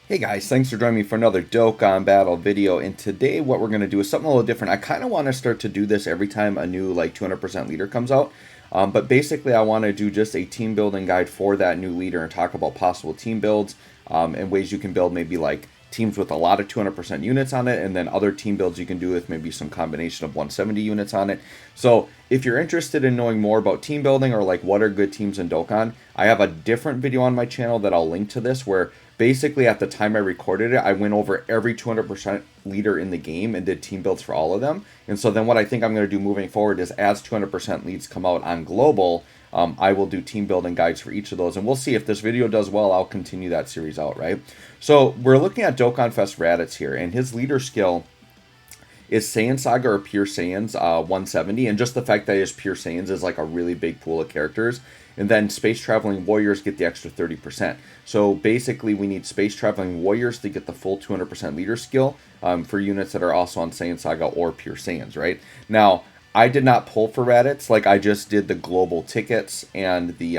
Hey guys, thanks for joining me for another Dokkan battle video. And today what we're going to do is something a little different. I kind of want to start to do this every time a new 200% leader comes out. But basically I want to do just a team building guide for that new leader and talk about possible team builds and ways you can build maybe teams with a lot of 200% units on it, and then other team builds you can do with maybe some combination of 170 units on it. So if you're interested in knowing more about team building or what are good teams in Dokkan, I have a different video on my channel that I'll link to this where basically at the time I recorded it, I went over every 200% leader in the game and did team builds for all of them. And so then what I think I'm going to do moving forward is as 200% leads come out on global, I will do team building guides for each of those, and we'll see if this video does well. I'll continue that series out, right? So we're looking at Dokkanfest Raditz here, and his leader skill is Saiyan Saga or Pure Saiyans 170, and just the fact that he has Pure Saiyans is a really big pool of characters. And then Space Traveling Warriors get the extra 30%. So basically we need Space Traveling Warriors to get the full 200% leader skill for units that are also on Saiyan Saga or Pure Saiyans, right? Now, I did not pull for Raditz. I just did the global tickets and the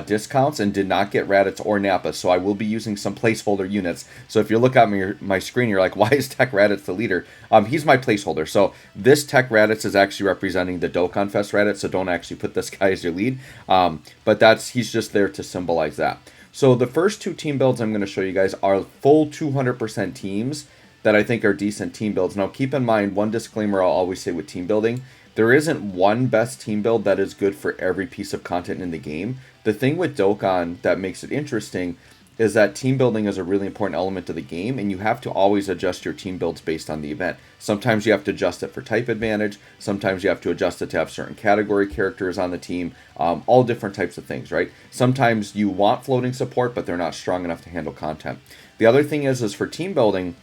discounts and did not get Raditz or Nappa, so I will be using some placeholder units. So if you look at my screen, you're like, why is Tech Raditz the leader? He's my placeholder. So this Tech Raditz is actually representing the Dokkanfest Raditz, so don't actually put this guy as your lead. But he's just there to symbolize that. So the first two team builds I'm going to show you guys are full 200% teams that I think are decent team builds. Now keep in mind, one disclaimer I'll always say with team building, there isn't one best team build that is good for every piece of content in the game. The thing with Dokkan that makes it interesting is that team building is a really important element of the game, and you have to always adjust your team builds based on the event. Sometimes you have to adjust it for type advantage, sometimes you have to adjust it to have certain category characters on the team, all different types of things, right? Sometimes you want floating support, but they're not strong enough to handle content. The other thing is for team building,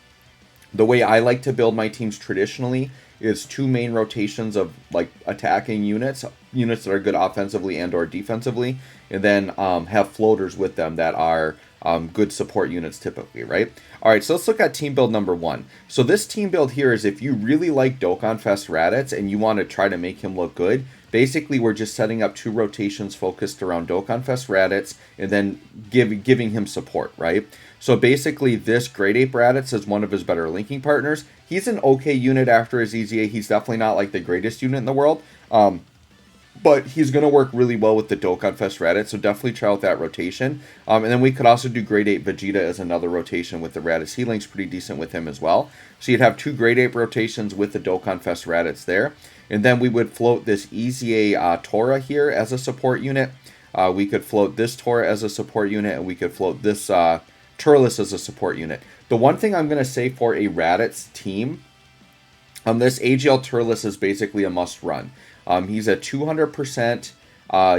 the way I like to build my teams traditionally is two main rotations of attacking units that are good offensively and or defensively, and then have floaters with them that are good support units typically, right? All right, so let's look at team build number one. So this team build here is if you really like Dokkanfest Raditz and you want to try to make him look good, basically we're just setting up two rotations focused around Dokkanfest Raditz and then giving him support, right? So basically this Great Ape Raditz is one of his better linking partners. He's an okay unit after his EZA. He's definitely not the greatest unit in the world. But he's going to work really well with the Dokkanfest Raditz, so definitely try out that rotation. And then we could also do Great Ape Vegeta as another rotation with the Raditz. He links pretty decent with him as well. So you'd have two Great Ape rotations with the Dokkanfest Raditz there. And then we would float this EZA Tora here as a support unit. We could float this Tora as a support unit, and we could float this Turles as a support unit. The one thing I'm going to say for a Raditz team, this AGL Turles is basically a must run. He's a 200%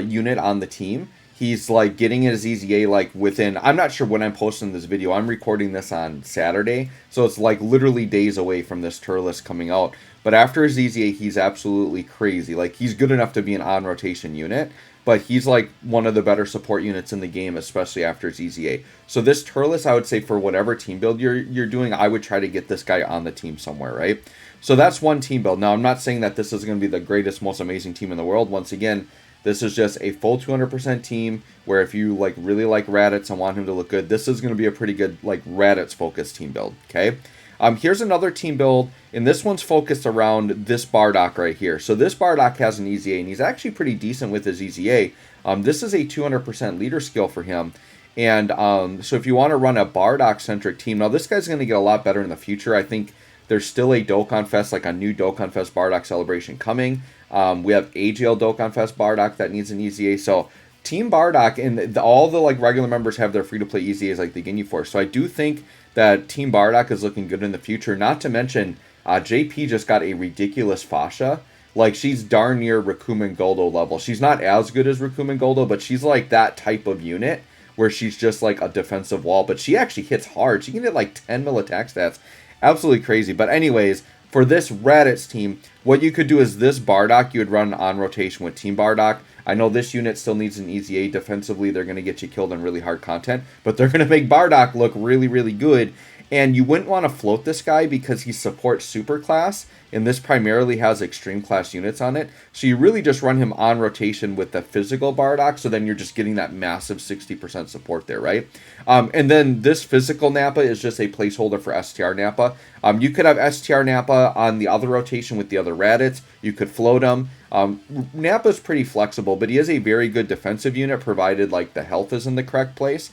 unit on the team. He's getting his EZA within, I'm not sure when I'm posting this video. I'm recording this on Saturday, so it's literally days away from this Turles coming out. But after his EZA, he's absolutely crazy. He's good enough to be an on-rotation unit, but he's one of the better support units in the game, especially after his EZA. So this Turles, I would say for whatever team build you're doing, I would try to get this guy on the team somewhere, right? So that's one team build. Now, I'm not saying that this is going to be the greatest, most amazing team in the world. Once again, this is just a full 200% team where if you really like Raditz and want him to look good, this is going to be a pretty good Raditz-focused team build, okay? Here's another team build, and this one's focused around this Bardock right here. So this Bardock has an EZA, and he's actually pretty decent with his EZA. This is a 200% leader skill for him. And so if you want to run a Bardock-centric team, now this guy's going to get a lot better in the future. I think there's still a Dokkanfest, a new Dokkanfest Bardock celebration coming. We have AGL Dokkanfest Bardock that needs an EZA. So Team Bardock and all the regular members have their free-to-play EZAs like the Ginyu Force. So I do think that Team Bardock is looking good in the future. Not to mention, JP just got a ridiculous fascia. She's darn near Rikumen Goldo level. She's not as good as Rikumen Goldo, but she's that type of unit where she's just a defensive wall. But she actually hits hard. She can hit 10 mil attack stats. Absolutely crazy. But anyways, for this Raditz team, what you could do is this Bardock, you would run on rotation with Team Bardock. I know this unit still needs an EZA. Defensively, they're going to get you killed on really hard content, but they're going to make Bardock look really, really good. And you wouldn't want to float this guy because he supports Superclass, and this primarily has extreme class units on it. So you really just run him on rotation with the physical Bardock, so then you're just getting that massive 60% support there, right? And then this physical Nappa is just a placeholder for STR Nappa. You could have STR Nappa on the other rotation with the other Raditz. You could float him. Nappa's pretty flexible, but he is a very good defensive unit, provided like the health is in the correct place.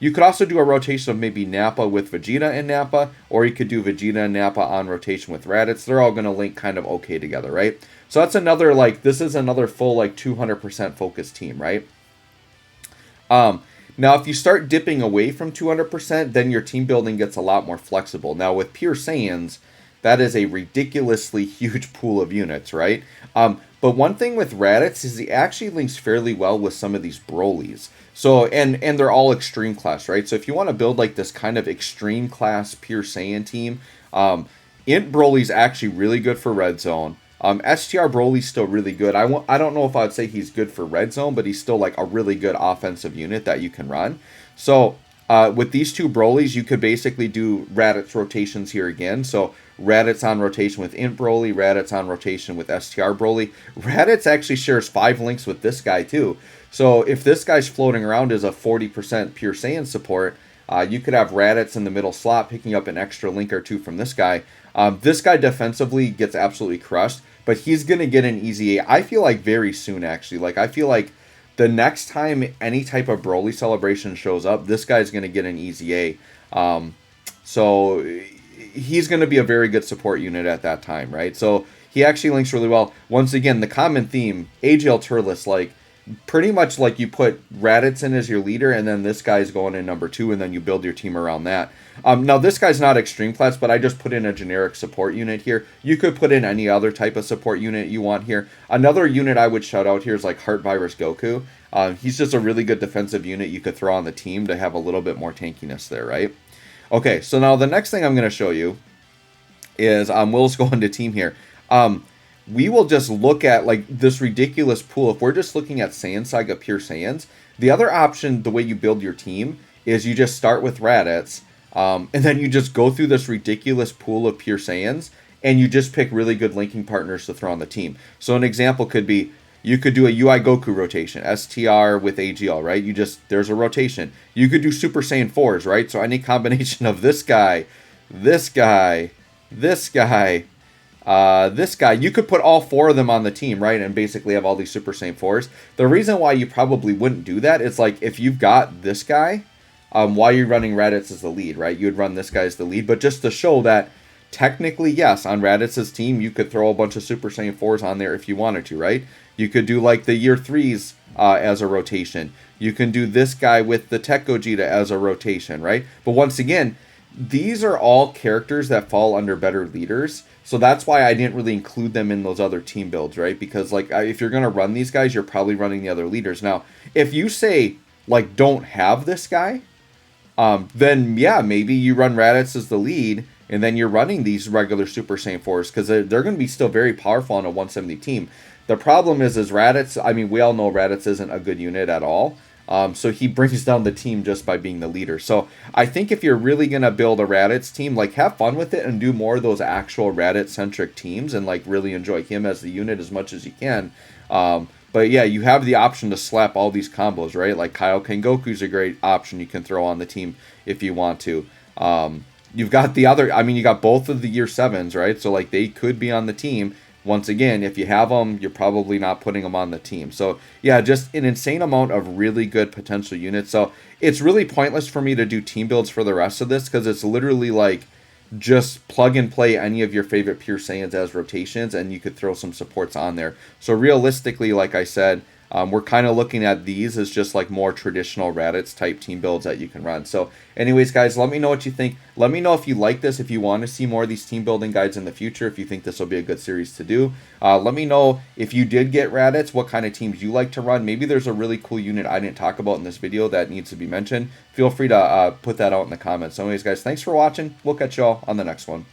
You could also do a rotation of maybe Nappa with Vegeta and Nappa, or you could do Vegeta and Nappa on rotation with Raditz. They're all going to link kind of okay together, right? So that's another, like, this is another full, like, 200% focused team, right? Now, if you start dipping away from 200%, then your team building gets a lot more flexible. Now, with Pure Saiyans, that is a ridiculously huge pool of units, right? But one thing with Raditz is he actually links fairly well with some of these Brolys. So, and they're all extreme class, right? So if you want to build like this kind of extreme class Pure Saiyan team, Int Broly's actually really good for Red Zone. STR Broly's still really good. I don't know if I would say he's good for Red Zone, but he's still like a really good offensive unit that you can run. So with these two Brolys, you could basically do Raditz rotations here again. So Raditz on rotation with Int Broly, Raditz on rotation with STR Broly. Raditz actually shares 5 links with this guy too. So if this guy's floating around as a 40% Pure Saiyan support, you could have Raditz in the middle slot picking up an extra link or two from this guy. This guy defensively gets absolutely crushed, but he's going to get an easy A. I feel like very soon, actually. Like, I feel like the next time any type of Broly celebration shows up, this guy's going to get an easy A. So he's going to be a very good support unit at that time, right? So he actually links really well. Once again, the common theme, AGL Turles, like, pretty much like you put Raditz in as your leader, and then this guy's going in number 2, and then you build your team around that. Now, this guy's not extreme class, but I just put in a generic support unit here. You could put in any other type of support unit you want here. Another unit I would shout out here is like Heart Virus Goku. He's just a really good defensive unit you could throw on the team to have a little bit more tankiness there, right? Okay, so now the next thing I'm going to show you is, we'll just go into team here. We will just look at like this ridiculous pool. If we're just looking at Saiyan Saga Pure Saiyans, the other option, the way you build your team, is you just start with Raditz, and then you just go through this ridiculous pool of Pure Saiyans, and you just pick really good linking partners to throw on the team. So an example could be, you could do a UI Goku rotation, STR with AGL, right? There's a rotation. You could do Super Saiyan 4s, right? So any combination of this guy, this guy, this guy, this guy, you could put all 4 of them on the team, right? And basically have all these Super Saiyan 4s. The reason why you probably wouldn't do that is like if you've got this guy, why you're running Raditz as the lead, right? You would run this guy as the lead, but just to show that technically, yes, on Raditz's team, you could throw a bunch of Super Saiyan 4s on there if you wanted to, right? You could do like the Year 3s as a rotation. You can do this guy with the Tech Gogeta as a rotation, right? But once again, these are all characters that fall under better leaders. So that's why I didn't really include them in those other team builds, right? Because like if you're going to run these guys, you're probably running the other leaders. Now, if you say like don't have this guy, then yeah, maybe you run Raditz as the lead, and then you're running these regular Super Saiyan 4s because they're going to be still very powerful on a 170 team. The problem is Raditz, I mean, we all know Raditz isn't a good unit at all. So he brings down the team just by being the leader. So I think if you're really going to build a Raditz team, like have fun with it and do more of those actual Raditz-centric teams and like really enjoy him as the unit as much as you can. But yeah, you have the option to slap all these combos, right? Like Kaioken Goku's a great option you can throw on the team if you want to. You've got the other, I mean, you got both of the Year 7s, right? So like they could be on the team. Once again, if you have them, you're probably not putting them on the team. So yeah, just an insane amount of really good potential units. So it's really pointless for me to do team builds for the rest of this because it's literally like just plug and play any of your favorite Pure Saiyans as rotations and you could throw some supports on there. So realistically, like I said, we're kind of looking at these as just like more traditional Raditz type team builds that you can run. So anyways, guys, let me know what you think. Let me know if you like this, if you want to see more of these team building guides in the future, if you think this will be a good series to do. Let me know if you did get Raditz, what kind of teams you like to run. Maybe there's a really cool unit I didn't talk about in this video that needs to be mentioned. Feel free to put that out in the comments. So anyways, guys, thanks for watching. We'll catch y'all on the next one.